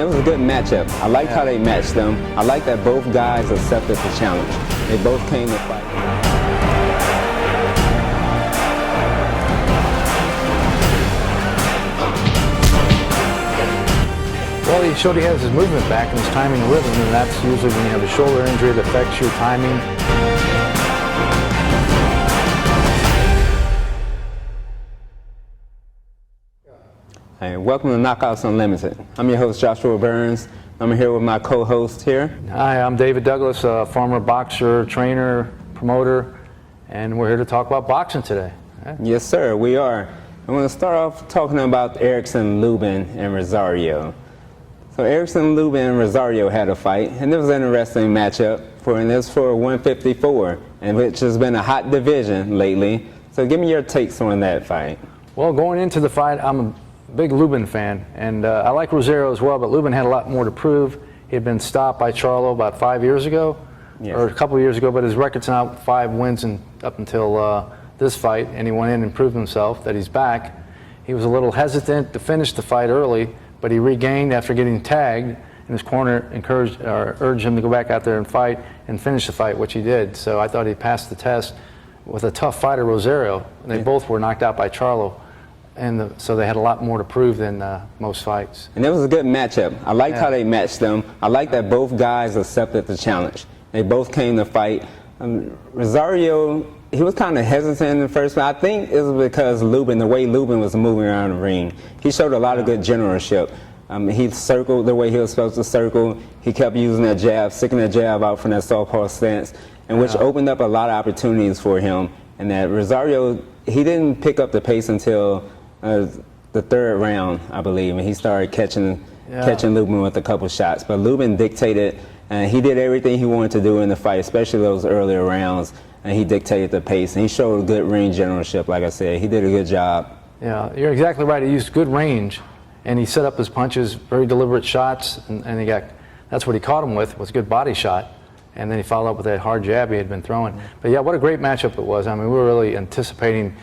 it was a good matchup. I liked how they matched them. I like that both guys accepted the challenge. They both came to fight. Well, he showed he has his movement back and his timing and rhythm, and that's usually when you have a shoulder injury that affects your timing. Hey, welcome to Knockouts Unlimited. I'm your host, Joshua Burns. I'm here with my co-host here. Hi, I'm David Douglas, a former boxer, trainer, promoter, and we're here to talk about boxing today. Yeah. Yes, sir, we are. I want to start off talking about Erickson, Lubin, and Rosario. So Erickson, Lubin, and Rosario had a fight, and it was an interesting matchup, and this for 154, and which has been a hot division lately. So give me your takes on that fight. Well, going into the fight, I'm a big Lubin fan, and I like Rosario as well, but Lubin had a lot more to prove. He had been stopped by Charlo about 5 years ago, or a couple of years ago, but his record's now 5 wins up until this fight, and he went in and proved himself that he's back. He was a little hesitant to finish the fight early, but he regained after getting tagged, and his corner urged him to go back out there and fight and finish the fight, which he did. So I thought he passed the test with a tough fighter, Rosario, and they both were knocked out by Charlo. And so they had a lot more to prove than most fights. And it was a good matchup. I liked how they matched them. I like that both guys accepted the challenge. They both came to fight. Rosario, he was kind of hesitant in the first fight. I think it was because Lubin, the way Lubin was moving around the ring, he showed a lot of good generalship. He circled the way he was supposed to circle. He kept using that jab, sticking that jab out from that southpaw stance, and which opened up a lot of opportunities for him. And that Rosario, he didn't pick up the pace until the third round, I believe, and he started catching Lubin with a couple shots. But Lubin dictated, and he did everything he wanted to do in the fight, especially those earlier rounds, and he dictated the pace. And he showed good ring generalship, like I said. He did a good job. Yeah, you're exactly right. He used good range, and he set up his punches, very deliberate shots, and he got, that's what he caught him with, was a good body shot. And then he followed up with that hard jab he had been throwing. But yeah, what a great matchup it was. I mean, we were really anticipating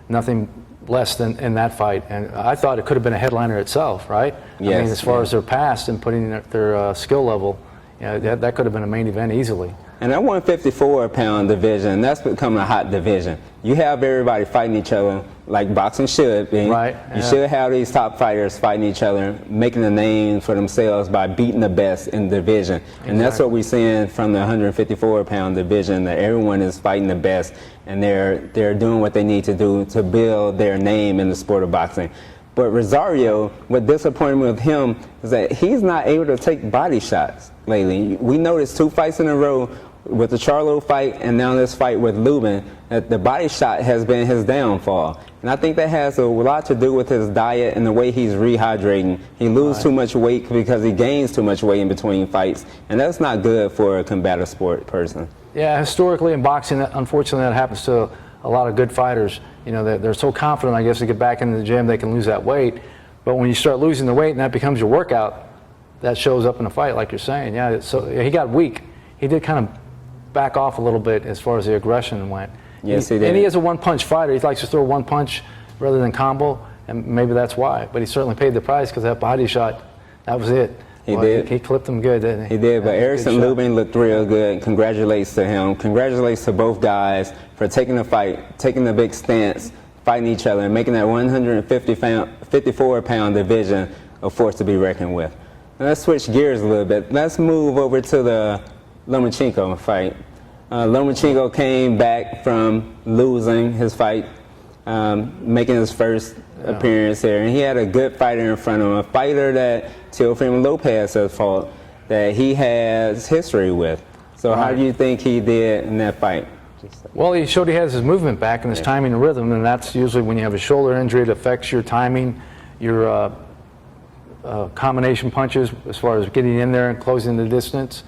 nothing less than in that fight, and I thought it could have been a headliner itself, right? Yes, I mean, as far as their past and putting their skill level, that could have been a main event easily. And that 154-pound division, that's becoming a hot division. You have everybody fighting each other like boxing should be. Right. You should have these top fighters fighting each other, making a name for themselves by beating the best in the division. And that's what we're seeing from the 154-pound division, that everyone is fighting the best, and they're doing what they need to do to build their name in the sport of boxing. But Rosario, what disappointed me with him is that he's not able to take body shots lately. We noticed 2 fights in a row with the Charlo fight and now this fight with Lubin, that the body shot has been his downfall. And I think that has a lot to do with his diet and the way he's rehydrating. He loses too much weight because he gains too much weight in between fights, and that's not good for a combative sport person. Yeah, historically in boxing, unfortunately, that happens to a lot of good fighters. You know, they're so confident, I guess, to get back into the gym, they can lose that weight. But when you start losing the weight and that becomes your workout, that shows up in a fight, like you're saying. Yeah, so he got weak. He did kind of back off a little bit as far as the aggression went. Yes, he did. And he is a one-punch fighter. He likes to throw one punch rather than combo, and maybe that's why. But he certainly paid the price because that body shot, that was it. He did. He clipped him good, didn't he? He did, but Erickson Lubin looked real good. Congratulations to him. Congratulations to both guys for taking the fight, taking the big stance, fighting each other, and making that 154-pound division a force to be reckoned with. Now, let's switch gears a little bit. Let's move over to the Lomachenko fight. Lomachenko came back from losing his fight, making his first appearance here, and he had a good fighter in front of him, a fighter that Teofimo Lopez has fought, that he has history with. So how do you think he did in that fight? Well, he showed he has his movement back and his timing and rhythm, and that's usually when you have a shoulder injury, it affects your timing, your combination punches as far as getting in there and closing the distance.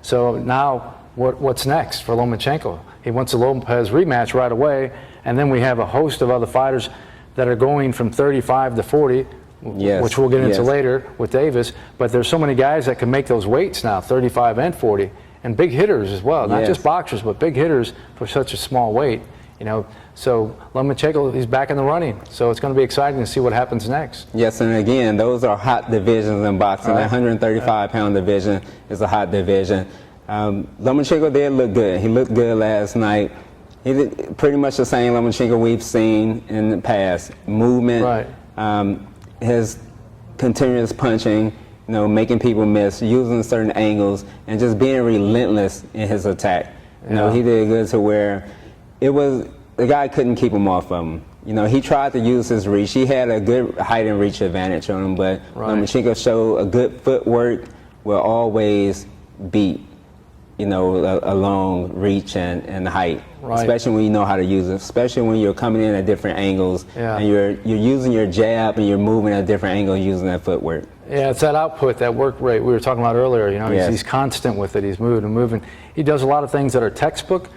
So now what's next for Lomachenko? He wants a Lopez rematch right away, and then we have a host of other fighters that are going from 35 to 40, which we'll get into later with Davis. But there's so many guys that can make those weights now, 35 and 40, and big hitters as well. Not just boxers, but big hitters for such a small weight. You know, so Lomachenko, he's back in the running. So it's going to be exciting to see what happens next. Yes, and again, those are hot divisions in boxing. Right. The 135-pound division is a hot division. Lomachenko did look good. He looked good last night. He did pretty much the same Lomachenko we've seen in the past. Movement, Right. his continuous punching, you know, making people miss, using certain angles, and just being relentless in his attack. You know, he did good to where the guy couldn't keep him off of him. You know, he tried to use his reach. He had a good height and reach advantage on him, but Lomachenko showed a good footwork will always beat, you know, a long reach and height, especially when you know how to use it, especially when you're coming in at different angles and you're using your jab and you're moving at different angles using that footwork. Yeah, it's that output, that work rate we were talking about earlier. You know, he's constant with it. He's moving and moving. He does a lot of things that are textbook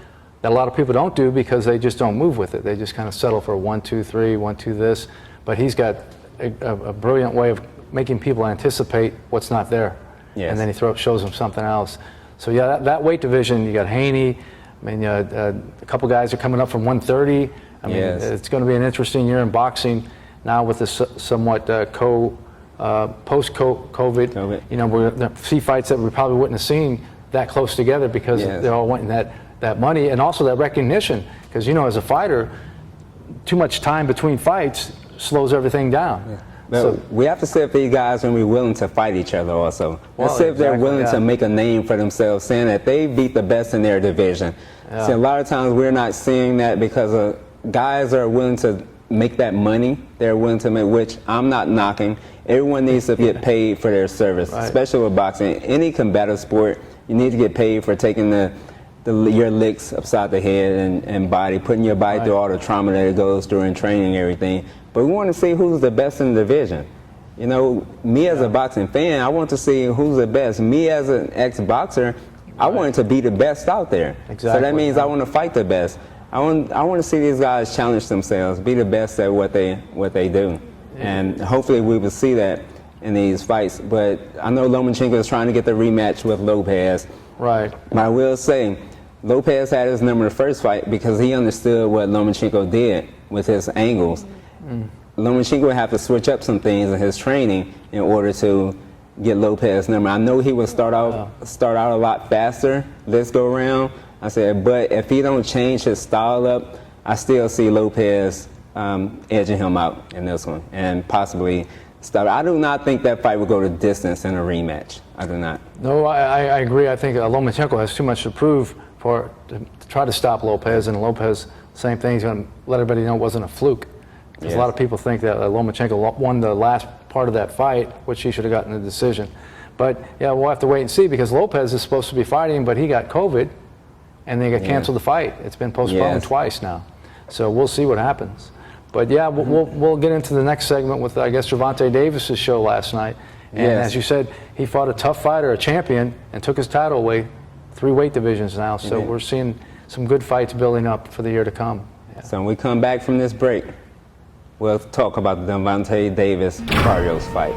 that a lot of people don't do because they just don't move with it. They just kind of settle for 1, 2, 3, 1, 2 this. But he's got a brilliant way of making people anticipate what's not there. Yes. And then he shows them something else. So yeah, that weight division, you got Haney. I mean, a couple guys are coming up from 130. I mean, it's going to be an interesting year in boxing now with this somewhat post-COVID. You know, we're see fights that we probably wouldn't have seen that close together because they're all wanting that money and also that recognition. Because, you know, as a fighter, too much time between fights slows everything down. So we have to see if these guys are going to be willing to fight each other also. Let's see if they're willing to make a name for themselves, saying that they beat the best in their division. See, a lot of times we're not seeing that because guys are willing to make that money. They're willing to make, which I'm not knocking. Everyone needs to get paid for their service, especially with boxing. Any combative sport, you need to get paid for taking your licks upside the head and body, putting your body through all the trauma that it goes through in training and everything. But we want to see who's the best in the division. You know, me as a boxing fan, I want to see who's the best. Me as an ex-boxer, I want to be the best out there. So that means I want to fight the best. I want to see these guys challenge themselves, be the best at what they do. And hopefully we will see that in these fights. But I know Lomachenko is trying to get the rematch with Lopez. But I will say, Lopez had his number in the first fight because he understood what Lomachenko did with his angles. Lomachenko would have to switch up some things in his training in order to get Lopez's number. I know he would start out a lot faster this go around. I said, but if he don't change his style up, I still see Lopez edging him out in this one and possibly stop. I do not think that fight will go to distance in a rematch. I do not. No, I agree. I think Lomachenko has too much to prove to try to stop Lopez, and Lopez, same thing, he's going to let everybody know it wasn't a fluke. Because a lot of people think that Lomachenko won the last part of that fight, which he should have gotten the decision. But yeah, we'll have to wait and see because Lopez is supposed to be fighting, but he got COVID, and they got canceled the fight. It's been postponed twice now, so we'll see what happens. But yeah, we'll get into the next segment with I guess Gervonta Davis's show last night, and as you said, he fought a tough fighter, a champion, and took his title away. 3 weight divisions now, so we're seeing some good fights building up for the year to come. So when we come back from this break, we'll talk about the Gervonta Davis-Barrios fight.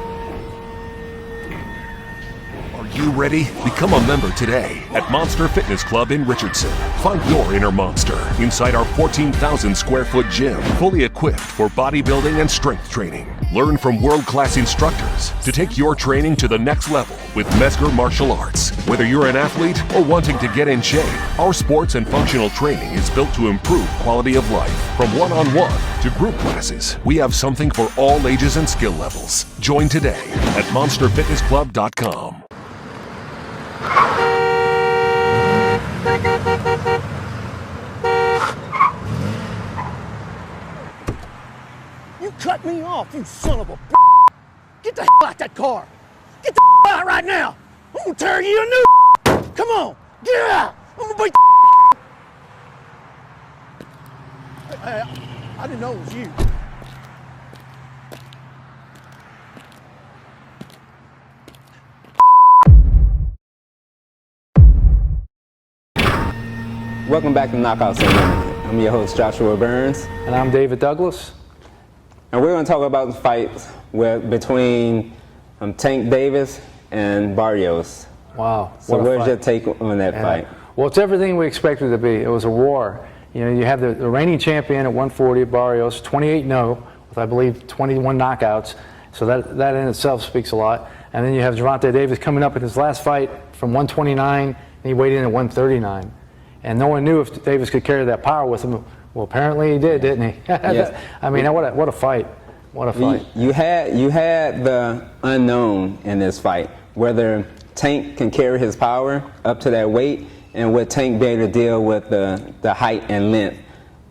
Are you ready? Become a member today at Monster Fitness Club in Richardson. Find your inner monster inside our 14,000 square foot gym, fully equipped for bodybuilding and strength training. Learn from world-class instructors to take your training to the next level with Mesger Martial Arts. Whether you're an athlete or wanting to get in shape, our sports and functional training is built to improve quality of life. From one-on-one to group classes, we have something for all ages and skill levels. Join today at monsterfitnessclub.com. You cut me off, you son of a b****. Get the hell out that car. Get the hell out right now. I'm gonna tear you a new. Come on, get out. I'm gonna beat the. Hey, I didn't know it was you. Welcome back to Knockouts Unlimited. I'm your host, Joshua Burns. And I'm David Douglas. And we're going to talk about the fight between Tank Davis and Barrios. Wow. So where's your take on that fight? Well, it's everything we expected it to be. It was a war. You know, you have the reigning champion at 140, Barrios, 28-0, with I believe 21 knockouts. So that in itself speaks a lot. And then you have Gervonta Davis coming up in his last fight from 129, and he weighed in at 139. And no one knew if Davis could carry that power with him. Well, apparently he did, didn't he? Yeah. I mean, what a fight. What a fight. You had the unknown in this fight, whether Tank can carry his power up to that weight, and would Tank be able to deal with the height and length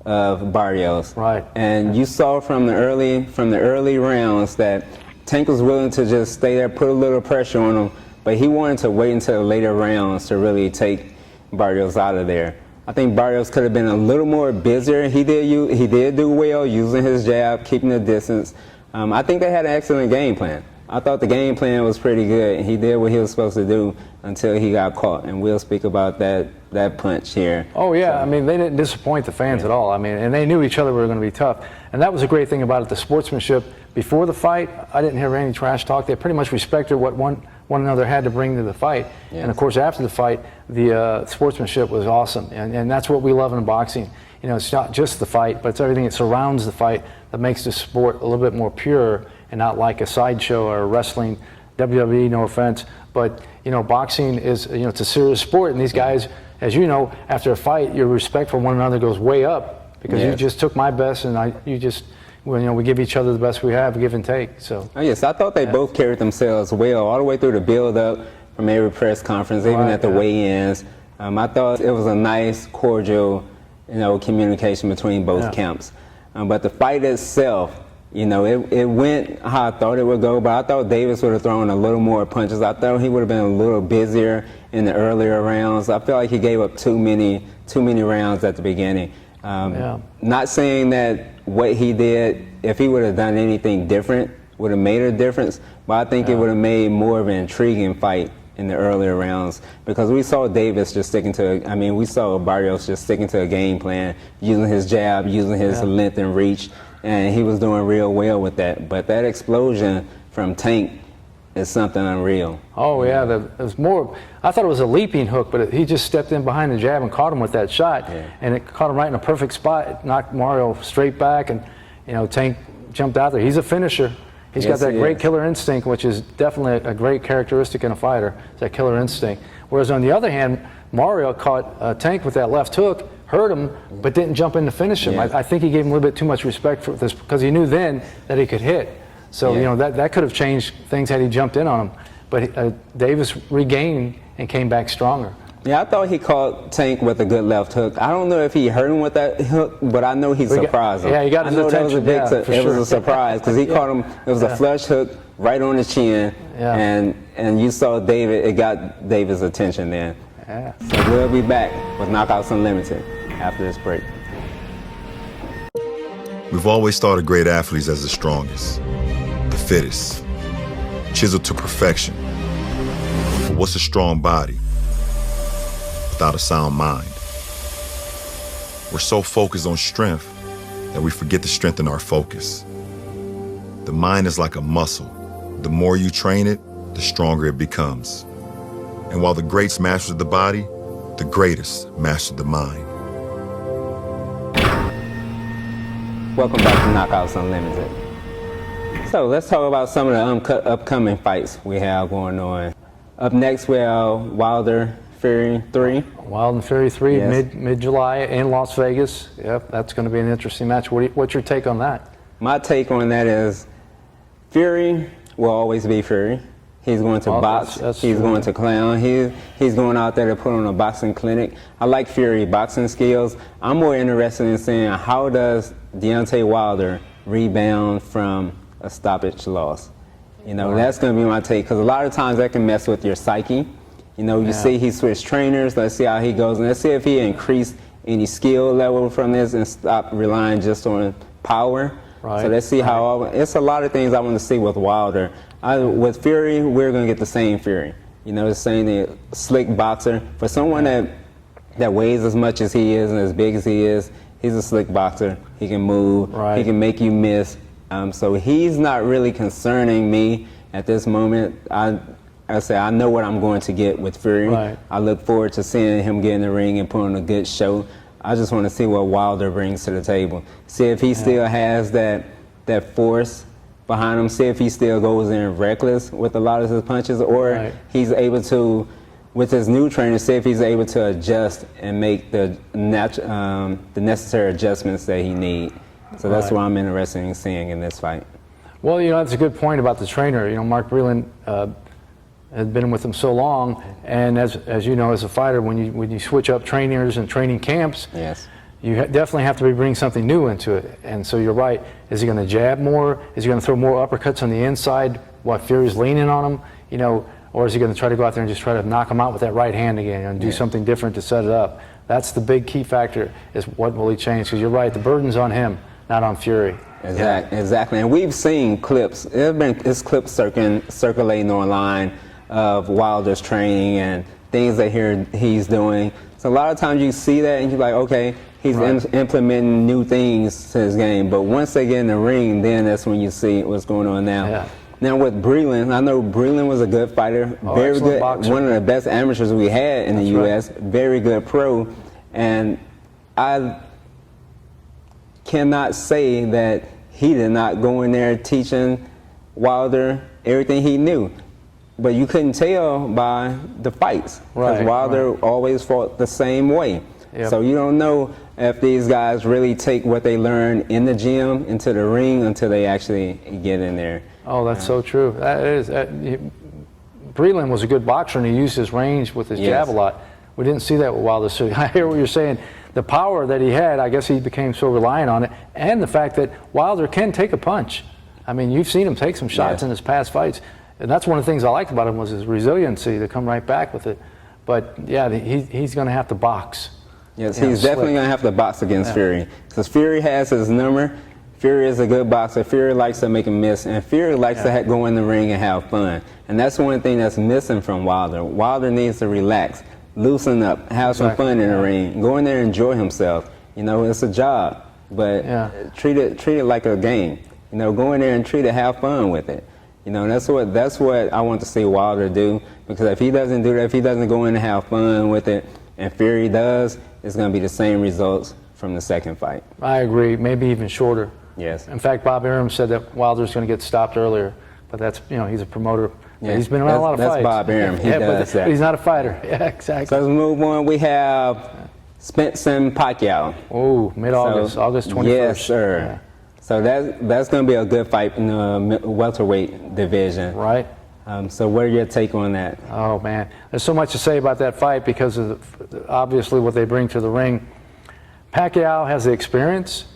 of Barrios. Right. And you saw from the early rounds that Tank was willing to just stay there, put a little pressure on him, but he wanted to wait until the later rounds to really take Barrios out of there. I think Barrios could have been a little more busier. He did do well using his jab, keeping the distance. I think they had an excellent game plan. I thought the game plan was pretty good. He did what he was supposed to do until he got caught, and we'll speak about that punch here. Oh yeah, so, I mean, they didn't disappoint the fans at all. I mean, and they knew each other were going to be tough, and that was a great thing about it. The sportsmanship before the fight, I didn't hear any trash talk. They pretty much respected what one another had to bring to the fight. Yes. And of course, after the fight, the sportsmanship was awesome, and that's what we love in boxing. You know, it's not just the fight, but it's everything that surrounds the fight that makes the sport a little bit more pure and not like a sideshow or wrestling, WWE, no offense. But, you know, boxing is, you know, it's a serious sport, and these guys, as you know, after a fight, your respect for one another goes way up because you just took my best, and you know, we give each other the best we have, give and take. So. Oh yes, I thought they both carried themselves well all the way through the build-up from every press conference, even at the weigh-ins. I thought it was a nice, cordial, you know, communication between both camps. But the fight itself, you know, it went how I thought it would go, but I thought Davis would have thrown a little more punches. I thought he would have been a little busier in the earlier rounds. I feel like he gave up too many rounds at the beginning. Not saying that what he did, if he would have done anything different, would have made a difference, but I think it would have made more of an intriguing fight in the earlier rounds, because we saw Davis just we saw Barrios just sticking to a game plan, using his jab, using his length and reach, and he was doing real well with that. But that explosion from Tank is something unreal. Oh yeah, it was more. I thought it was a leaping hook, but he just stepped in behind the jab and caught him with that shot, and it caught him right in a perfect spot. It knocked Mario straight back, and you know, Tank jumped out there. He's a finisher. He's got that great killer instinct, which is definitely a great characteristic in a fighter, that killer instinct. Whereas on the other hand, Mario caught Tank with that left hook, hurt him, but didn't jump in to finish him. I think he gave him a little bit too much respect for this, because he knew then that he could hit. So you know, that could have changed things had he jumped in on him. But Davis regained and came back stronger. Yeah, I thought he caught Tank with a good left hook. I don't know if he hurt him with that hook, but I know he surprised him. Yeah, he got his attention. It was a surprise because he caught him. It was a flush hook right on his chin, and you saw David. It got David's attention then. So we'll be back with Knockouts Unlimited after this break. We've always thought of great athletes as the strongest, the fittest, chiseled to perfection. But what's a strong body without a sound mind? We're so focused on strength that we forget to strengthen our focus. The mind is like a muscle. The more you train it, the stronger it becomes. And while the greats mastered the body, the greatest mastered the mind. Welcome back to Knockouts Unlimited. So let's talk about some of the upcoming fights we have going on. Up next we have Wilder Fury 3. Wilder Fury 3, mid-July in Las Vegas. Yep, that's going to be an interesting match. What's your take on that? My take on that is Fury will always be Fury. He's going to box. He's going to clown. He's going out there to put on a boxing clinic. I like Fury boxing skills. I'm more interested in seeing how does Deontay Wilder rebound from a stoppage loss. You know, that's going to be my take, because a lot of times that can mess with your psyche. You know, you see he switched trainers. Let's see how he goes, and let's see if he increased any skill level from this and stop relying just on power. So let's see how. It's a lot of things I want to see with Wilder. With Fury, we're going to get the same Fury. You know, the same slick boxer. For someone that weighs as much as he is and as big as he is, he's a slick boxer. He can move. He can make you miss. So he's not really concerning me at this moment. I know what I'm going to get with Fury. I look forward to seeing him get in the ring and put on a good show. I just want to see what Wilder brings to the table. See if he still has that force behind him. See if he still goes in reckless with a lot of his punches, or he's able to, with his new trainer, see if he's able to adjust and make the necessary adjustments that he needs. So that's what I'm interested in seeing in this fight. Well, you know, that's a good point about the trainer. You know, Mark Breland has been with him so long, and as you know, as a fighter, when you switch up trainers and training camps, you definitely have to bring something new into it. And so you're right. Is he going to jab more? Is he going to throw more uppercuts on the inside while Fury's leaning on him? You know, or is he going to try to go out there and just try to knock him out with that right hand again and do something different to set it up? That's the big key factor, is what will he change? Because you're right, the burden's on him, not on Fury. Exactly. And we've seen clips. It's clips circulating online of Wilder's training and things that he's doing. So a lot of times you see that and you're like, okay, he's implementing new things to his game. But once they get in the ring, then that's when you see what's going on now. Now with Breland, I know Breland was a good fighter, very good, boxer. One of the best amateurs we had in the U.S., very good pro. And I cannot say that he did not go in there teaching Wilder everything he knew. But you couldn't tell by the fights, because Wilder always fought the same way. So you don't know if these guys really take what they learn in the gym into the ring until they actually get in there. Oh, that's so true. That is. Breland was a good boxer, and he used his range with his jab a lot. We didn't see that with Wilder. So I hear what you're saying. The power that he had, I guess he became so reliant on it, and the fact that Wilder can take a punch. I mean, you've seen him take some shots in his past fights. And that's one of the things I liked about him, was his resiliency to come right back with it. But yeah, he's going to have to box. Yes, he's definitely going to have to box against Fury, because Fury has his number. Fury is a good boxer. Fury likes to make him miss, and Fury likes to go in the ring and have fun. And that's one thing that's missing from Wilder. Wilder needs to relax, loosen up, have some fun in the ring, go in there and enjoy himself. You know, it's a job, but treat it like a game. You know, go in there and treat it, have fun with it. You know, that's what I want to see Wilder do, because if he doesn't do that, if he doesn't go in and have fun with it, and Fury does, it's going to be the same results from the second fight. I agree, maybe even shorter. Yes. In fact, Bob Arum said that Wilder's going to get stopped earlier, but that's, you know, he's a promoter. He's been around a lot of fights. That's Bob Arum. He does that. But he's not a fighter. Yeah, exactly. So let's move on. We have Spence and Pacquiao. Oh, mid-August, August 21st. Yes, sir. Yeah. So that's going to be a good fight in the welterweight division. Right. So what are your take on that? Oh, man. There's so much to say about that fight because of obviously what they bring to the ring. Pacquiao has the experience,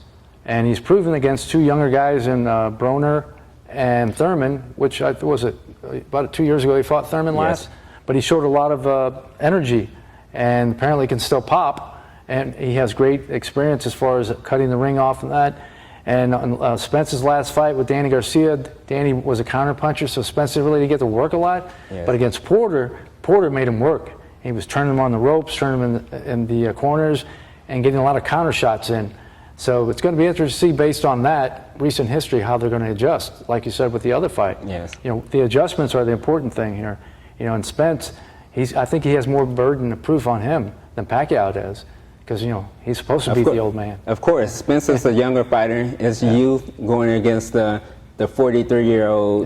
and he's proven against two younger guys in Broner and Thurman, which was it about 2 years ago he fought Thurman last, but he showed a lot of energy and apparently can still pop, and he has great experience as far as cutting the ring off and that. And on Spence's last fight with Danny Garcia, Danny was a counterpuncher, so Spence didn't really get to work a lot. But against Porter, Porter made him work. He was turning him on the ropes, turning him in the corners, and getting a lot of counter shots in. So it's going to be interesting to see, based on that recent history, how they're going to adjust. Like you said with the other fight, you know, the adjustments are the important thing here. You know, and Spence, I think he has more burden of proof on him than Pacquiao does. Because, you know, he's supposed to beat the old man. Of course. Spence is a younger fighter. It's youth going against the 43-year-old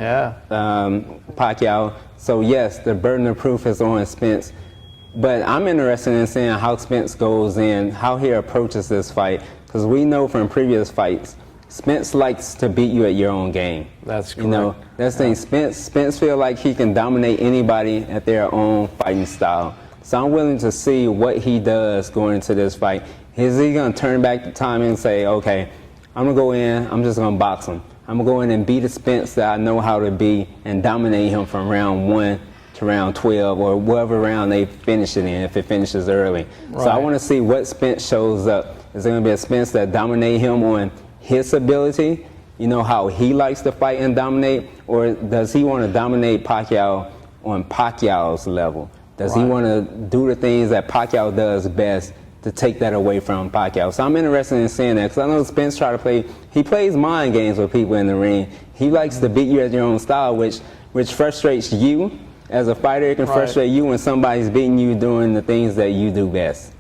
Pacquiao. So, yes, the burden of proof is on Spence. But I'm interested in seeing how Spence goes in, how he approaches this fight. Because we know from previous fights, Spence likes to beat you at your own game. That's correct. You know, that's the thing. Spence feels like he can dominate anybody at their own fighting style. So I'm willing to see what he does going into this fight. Is he going to turn back the time and say, okay, I'm going to go in, I'm just going to box him. I'm going to go in and beat a Spence that I know how to beat and dominate him from round 1 to round 12 or whatever round they finish it in, if it finishes early. So I want to see what Spence shows up. Is there going to be a Spence that dominate him on his ability, you know, how he likes to fight and dominate, or does he want to dominate Pacquiao on Pacquiao's level? Does he want to do the things that Pacquiao does best to take that away from Pacquiao? So I'm interested in seeing that, because I know Spence he plays mind games with people in the ring. He likes to beat you at your own style, which frustrates you as a fighter. It can frustrate you when somebody's beating you doing the things that you do best.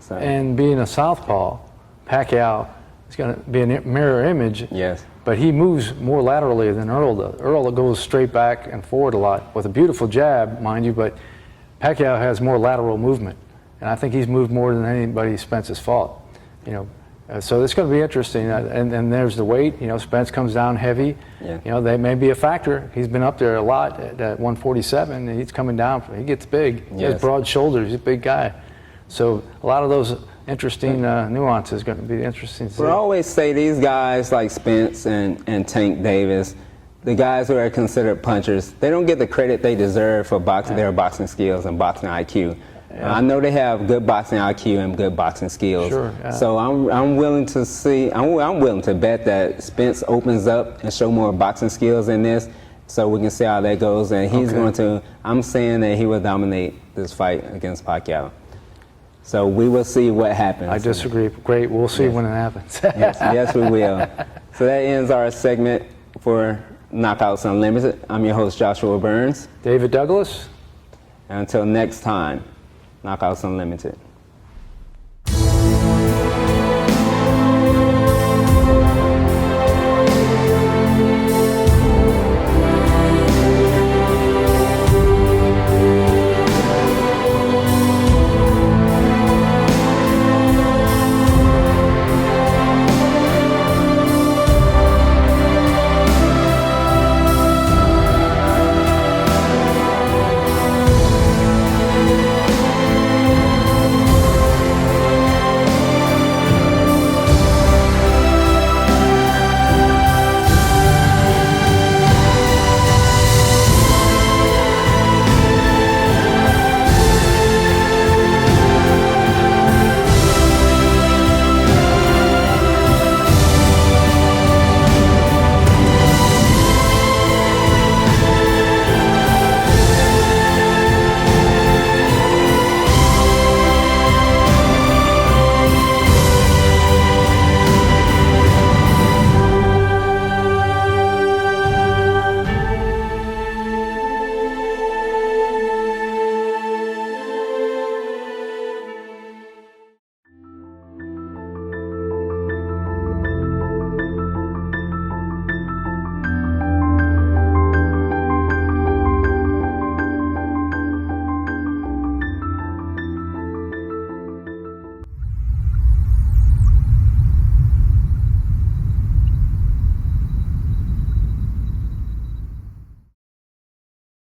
So. And being a southpaw, Pacquiao is going to be a mirror image. Yes. But he moves more laterally than Earl does. Earl goes straight back and forward a lot with a beautiful jab, mind you, but Pacquiao has more lateral movement. And I think he's moved more than anybody Spence has fought. You know, so it's going to be interesting. And there's the weight. You know, Spence comes down heavy. Yeah. You know, they may be a factor. He's been up there a lot at 147, and he's coming down. He gets big. He has broad shoulders. He's a big guy. So a lot of those interesting nuances going to be interesting to see. We always say these guys like Spence and Tank Davis, the guys who are considered punchers, they don't get the credit they deserve for their boxing skills and boxing IQ. I know they have good boxing IQ and good boxing skills. Sure, So I'm willing to see, I'm willing to bet that Spence opens up and show more boxing skills in this, so we can see how that goes. And he's going to, I'm saying that he will dominate this fight against Pacquiao. So we will see what happens. I disagree. Great. We'll see when it happens. Yes, we will. So that ends our segment for Knockouts Unlimited. I'm your host, Joshua Burns. David Douglas. And until next time, Knockouts Unlimited.